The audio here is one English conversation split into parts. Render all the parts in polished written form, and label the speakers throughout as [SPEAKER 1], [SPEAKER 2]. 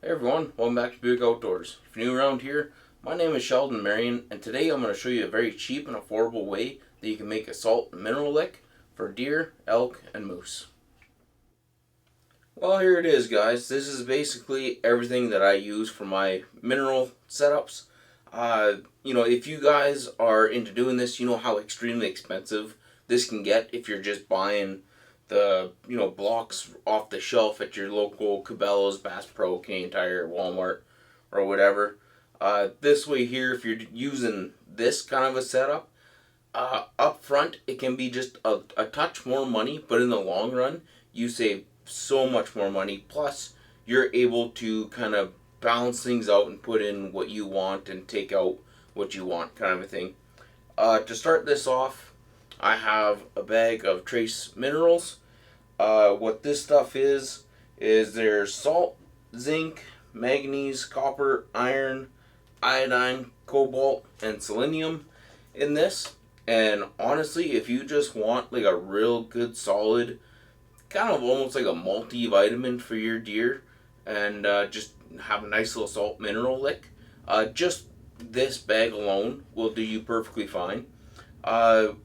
[SPEAKER 1] Hey everyone, welcome back to Buick Outdoors. If you're new around here, my name is Sheldon Marion, and today I'm going to show you a very cheap and affordable way that you can make a salt and mineral lick for deer, elk, and moose. Well, here it is, guys. This is basically everything that I use for my mineral setups. If you guys are into doing this, you know how extremely expensive this can get if you're just buying the blocks off the shelf at your local Cabela's, Bass Pro, Canadian Tire, Walmart, or whatever. This way here, if you're using this kind of a setup, up front it can be just a touch more money, but in the long run you save so much more money. Plus, you're able to kind of balance things out and put in what you want and take out what you want, kind of a thing. To start this off, I have a bag of trace minerals. What this stuff is there's salt, zinc, manganese, copper, iron, iodine, cobalt, and selenium in this. And honestly, if you just want like a real good solid, kind of almost like a multivitamin for your deer, and just have a nice little salt mineral lick, just this bag alone will do you perfectly fine.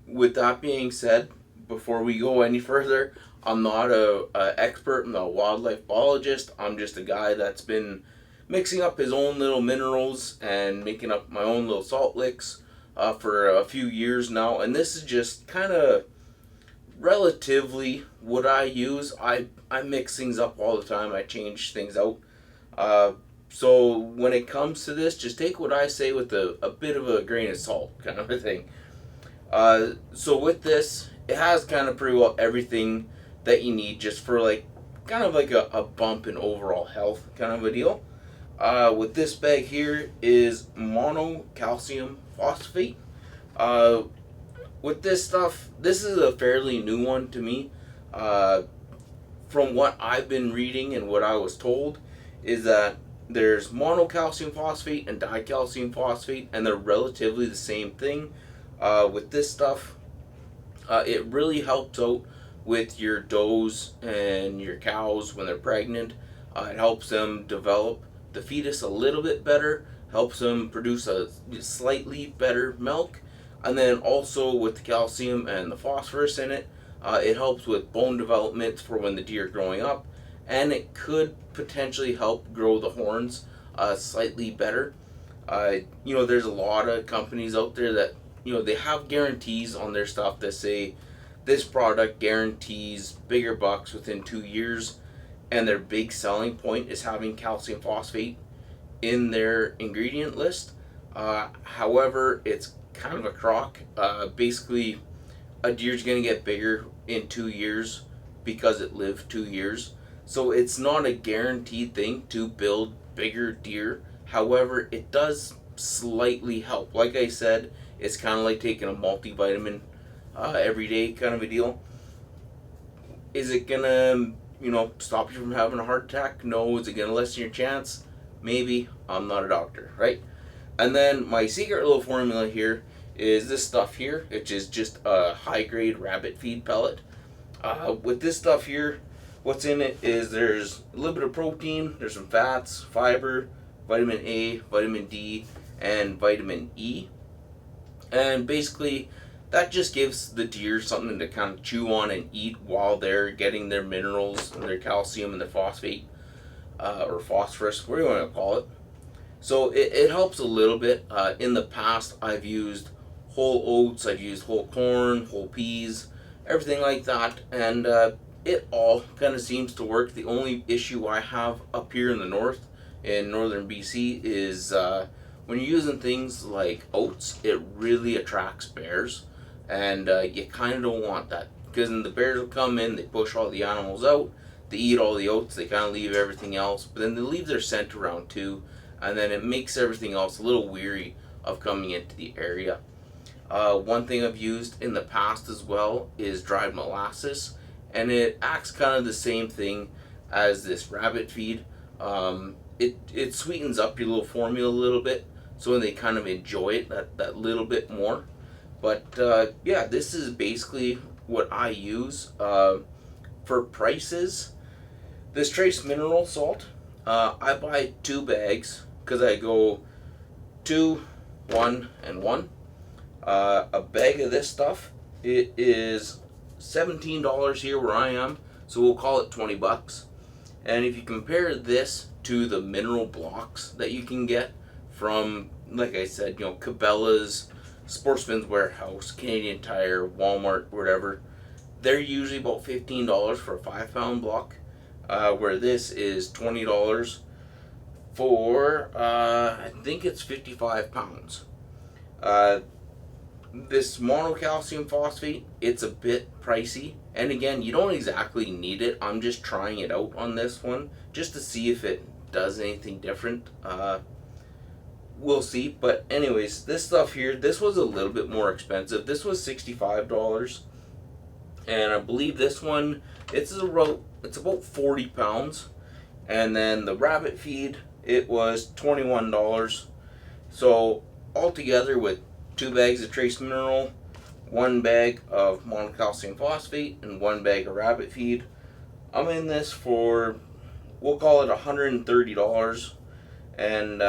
[SPEAKER 1] With that being said, before we go any further, I'm not a expert. I'm not a wildlife biologist. I'm just a guy that's been mixing up his own little minerals and making up my own little salt licks for a few years now. And this is just kind of relatively what I use. I mix things up all the time. I change things out. So when it comes to this, just take what I say with a bit of a grain of salt, kind of a thing. So with this, it has kind of pretty well everything that you need just for like kind of like a bump in overall health, kind of a deal. With this bag here is monocalcium phosphate. With this stuff, this is a fairly new one to me. From what I've been reading and what I was told, is that there's monocalcium phosphate and dicalcium phosphate, and they're relatively the same thing. With this stuff, it really helps out with your does and your cows when they're pregnant. It helps them develop the fetus a little bit better, helps them produce a slightly better milk, and then also with the calcium and the phosphorus in it, it helps with bone development for when the deer are growing up, and it could potentially help grow the horns slightly better. There's a lot of companies out there that they have guarantees on their stuff that say this product guarantees bigger bucks within 2 years, and their big selling point is having calcium phosphate in their ingredient list. However, it's kind of a crock. Basically, a deer's going to get bigger in 2 years because it lived 2 years. So it's not a guaranteed thing to build bigger deer. However, it does slightly help. Like I said, it's kind of like taking a multivitamin every day, kind of a deal. Is it gonna, stop you from having a heart attack? No. Is it gonna lessen your chance? Maybe. I'm not a doctor, right? And then my secret little formula here is this stuff here, which is just a high grade rabbit feed pellet. With this stuff here, what's in it is there's a little bit of protein, there's some fats, fiber, vitamin A, vitamin D, and vitamin E. And basically, that just gives the deer something to kind of chew on and eat while they're getting their minerals and their calcium and their phosphate, or phosphorus, what do you want to call it. So it helps a little bit. In the past, I've used whole oats, I've used whole corn, whole peas, everything like that, and it all kind of seems to work. The only issue I have up here in the north, in northern BC, is when you're using things like oats, it really attracts bears, and you kind of don't want that, because then the bears will come in, they push all the animals out, they eat all the oats, they kind of leave everything else, but then they leave their scent around too, and then it makes everything else a little weary of coming into the area. One thing I've used in the past as well is dried molasses, and it acts kind of the same thing as this rabbit feed. It sweetens up your little formula a little bit, so they kind of enjoy it that little bit more. But yeah, this is basically what I use. For prices, this trace mineral salt I buy 2 bags because I go 2, 1, and 1. A bag of this stuff, it is $17 here where I am, so we'll call it $20. And if you compare this to the mineral blocks that you can get from, like I said, Cabela's, Sportsman's Warehouse, Canadian Tire, Walmart, whatever, they're usually about $15 for a 5-pound block, where this is $20 for, I think it's 55 pounds. This monocalcium phosphate, it's a bit pricey, and again, you don't exactly need it. I'm just trying it out on this one just to see if it does anything different. We'll see. But anyways, this stuff here, this was a little bit more expensive. This was $65, and I believe this one, it's about 40 pounds. And then the rabbit feed, it was $21. So altogether, with 2 bags of trace mineral, 1 bag of monocalcium phosphate, and 1 bag of rabbit feed, I'm in this for, we'll call it $130. And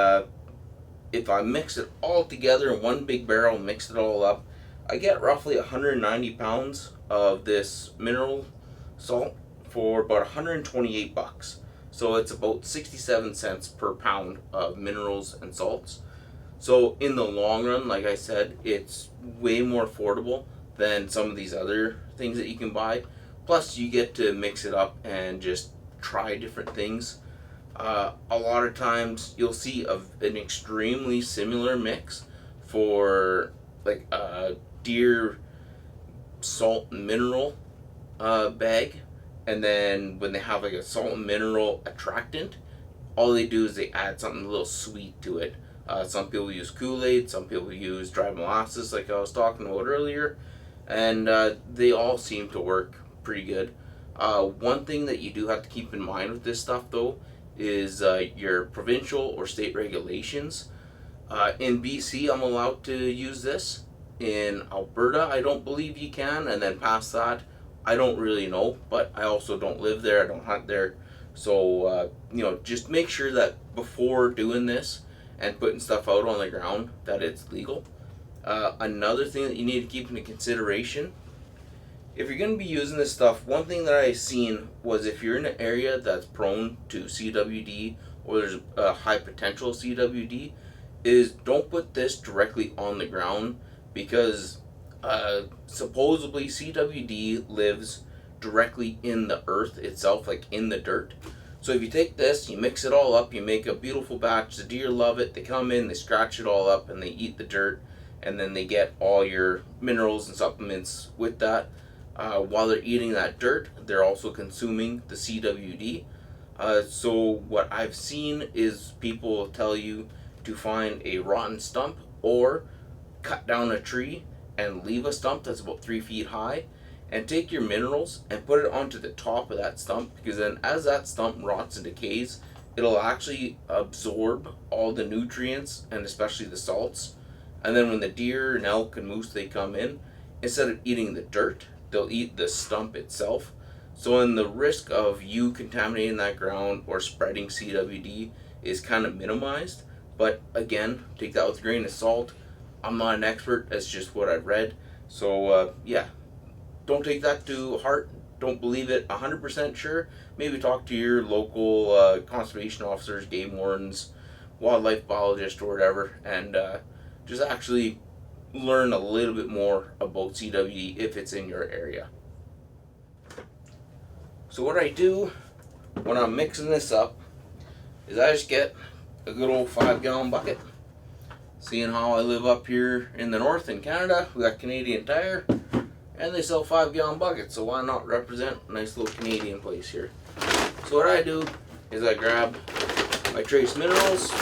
[SPEAKER 1] if I mix it all together in one big barrel, mix it all up, I get roughly 190 pounds of this mineral salt for about $128. So it's about 67 cents per pound of minerals and salts. So in the long run, like I said, it's way more affordable than some of these other things that you can buy. Plus, you get to mix it up and just try different things. A lot of times, you'll see an extremely similar mix for like a deer salt and mineral bag, and then when they have like a salt and mineral attractant, all they do is they add something a little sweet to it. Some people use Kool-Aid, some people use dry molasses like I was talking about earlier, and they all seem to work pretty good. One thing that you do have to keep in mind with this stuff though is your provincial or state regulations. In BC, I'm allowed to use this. In Alberta, I don't believe you can, and then past that, I don't really know, but I also don't live there, I don't hunt there. So, just make sure that before doing this and putting stuff out on the ground, that it's legal. Another thing that you need to keep into consideration, if you're going to be using this stuff, one thing that I've seen was if you're in an area that's prone to CWD or there's a high potential CWD, is don't put this directly on the ground, because supposedly CWD lives directly in the earth itself, like in the dirt. So if you take this, you mix it all up, you make a beautiful batch, the deer love it, they come in, they scratch it all up, and they eat the dirt, and then they get all your minerals and supplements with that. While they're eating that dirt, they're also consuming the CWD. So what I've seen is people tell you to find a rotten stump or cut down a tree and leave a stump that's about 3 feet high, and take your minerals and put it onto the top of that stump, because then as that stump rots and decays, it'll actually absorb all the nutrients and especially the salts. And then when the deer and elk and moose, they come in, instead of eating the dirt, they'll eat the stump itself. So in the risk of you contaminating that ground or spreading CWD is kind of minimized. But again, take that with a grain of salt. I'm not an expert, that's just what I've read. So don't take that to heart. Don't believe it 100% sure. Maybe talk to your local conservation officers, game wardens, wildlife biologist, or whatever, and just actually learn a little bit more about CWD if it's in your area. So what I do when I'm mixing this up is I just get a good old 5-gallon bucket. Seeing how I live up here in the north in Canada, we got Canadian Tire, and they sell 5-gallon buckets, so why not represent a nice little Canadian place here? So what I do is I grab my trace minerals,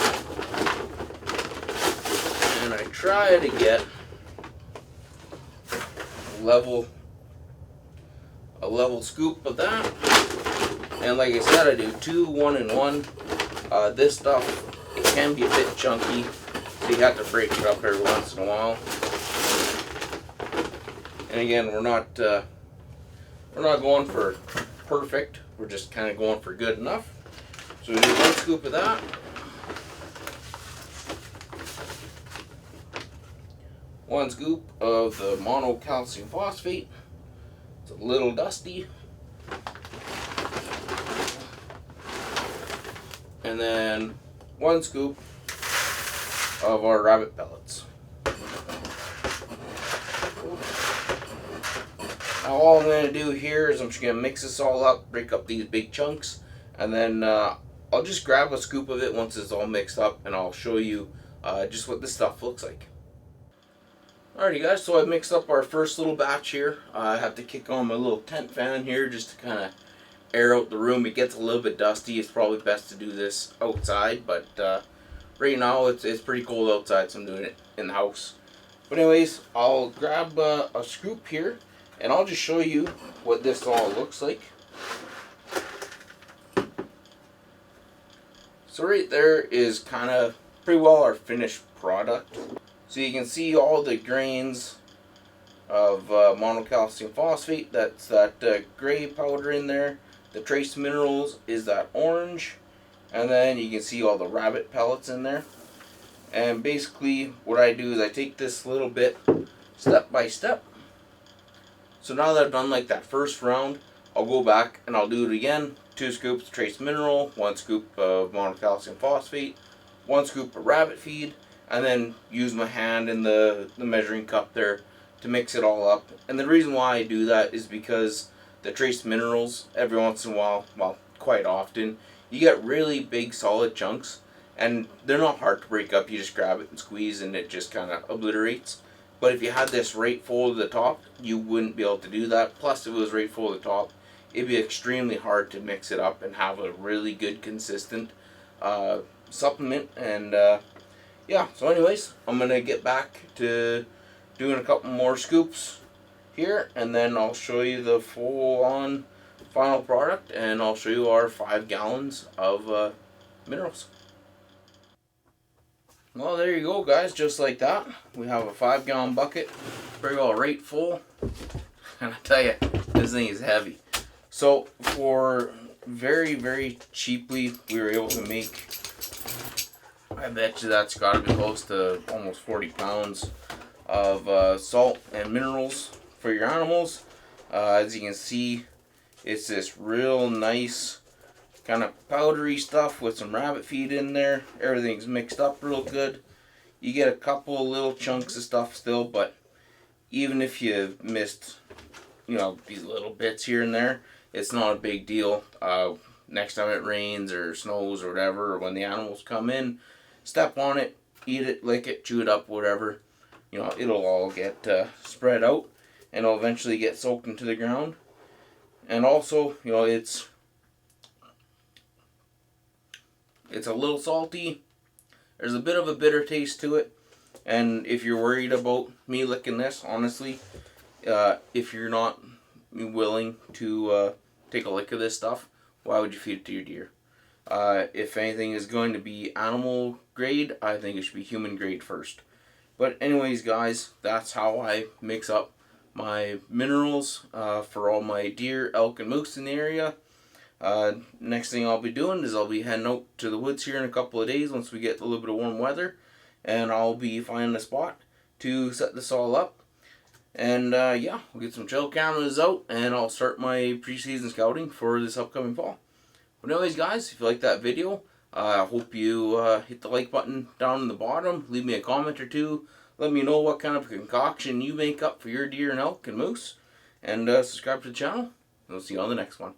[SPEAKER 1] and I try to get a level scoop of that. And like I said, I do 2, 1, and 1. This stuff, it can be a bit chunky, so you have to break it up every once in a while. And again, we're not going for perfect. We're just kind of going for good enough. So we do 1 scoop of that. 1 scoop of the monocalcium phosphate. It's a little dusty. And then 1 scoop of our rabbit pellets. Now all I'm going to do here is I'm just going to mix this all up, break up these big chunks, and then I'll just grab a scoop of it once it's all mixed up, and I'll show you just what this stuff looks like. Alrighty guys, so I mixed up our first little batch here. I have to kick on my little tent fan here just to kind of air out the room. It gets a little bit dusty. It's probably best to do this outside, but right now it's pretty cold outside, so I'm doing it in the house. But anyways, I'll grab a scoop here, and I'll just show you what this all looks like. So right there is kind of pretty well our finished product. So you can see all the grains of monocalcium phosphate. That's that gray powder in there. The trace minerals is that orange. And then you can see all the rabbit pellets in there. And basically what I do is I take this little bit step by step. So now that I've done like that first round, I'll go back and I'll do it again. 2 scoops of trace mineral, 1 scoop of monocalcium phosphate, 1 scoop of rabbit feed, and then use my hand in the measuring cup there to mix it all up. And the reason why I do that is because the trace minerals, every once in a while, well, quite often, you get really big solid chunks, and they're not hard to break up. You just grab it and squeeze and it just kind of obliterates. But if you had this right full to the top, you wouldn't be able to do that. Plus, if it was right full to the top, it'd be extremely hard to mix it up and have a really good consistent supplement. And yeah, so anyways, I'm going to get back to doing a couple more scoops here, and then I'll show you the full-on final product, and I'll show you our 5 gallons of minerals. Well, there you go, guys, just like that. We have a 5-gallon bucket, very well right full, and I tell you, this thing is heavy. So, for very, very cheaply, we were able to make, I bet you that's got to be close to almost 40 pounds of salt and minerals for your animals. As you can see, it's this real nice kind of powdery stuff with some rabbit feed in there. Everything's mixed up real good. You get a couple little chunks of stuff still, but even if you missed, you know, these little bits here and there, it's not a big deal. Next time it rains or snows or whatever, or when the animals come in, step on it, eat it, lick it, chew it up, whatever. You know, it'll all get spread out, and it'll eventually get soaked into the ground. And also, you know, it's a little salty. There's a bit of a bitter taste to it. And if you're worried about me licking this, honestly, if you're not willing to take a lick of this stuff, why would you feed it to your deer? If anything is going to be animal grade, I think it should be human grade first. But anyways, guys, that's how I mix up my minerals for all my deer, elk, and moose in the area. Next thing I'll be doing is I'll be heading out to the woods here in a couple of days once we get a little bit of warm weather, and I'll be finding a spot to set this all up. And yeah, we'll get some trail cameras out, and I'll start my pre-season scouting for this upcoming fall. But anyways, guys, if you like that video, I hope you hit the like button down in the bottom. Leave me a comment or two. Let me know what kind of concoction you make up for your deer and elk and moose. And subscribe to the channel. And we'll see you on the next one.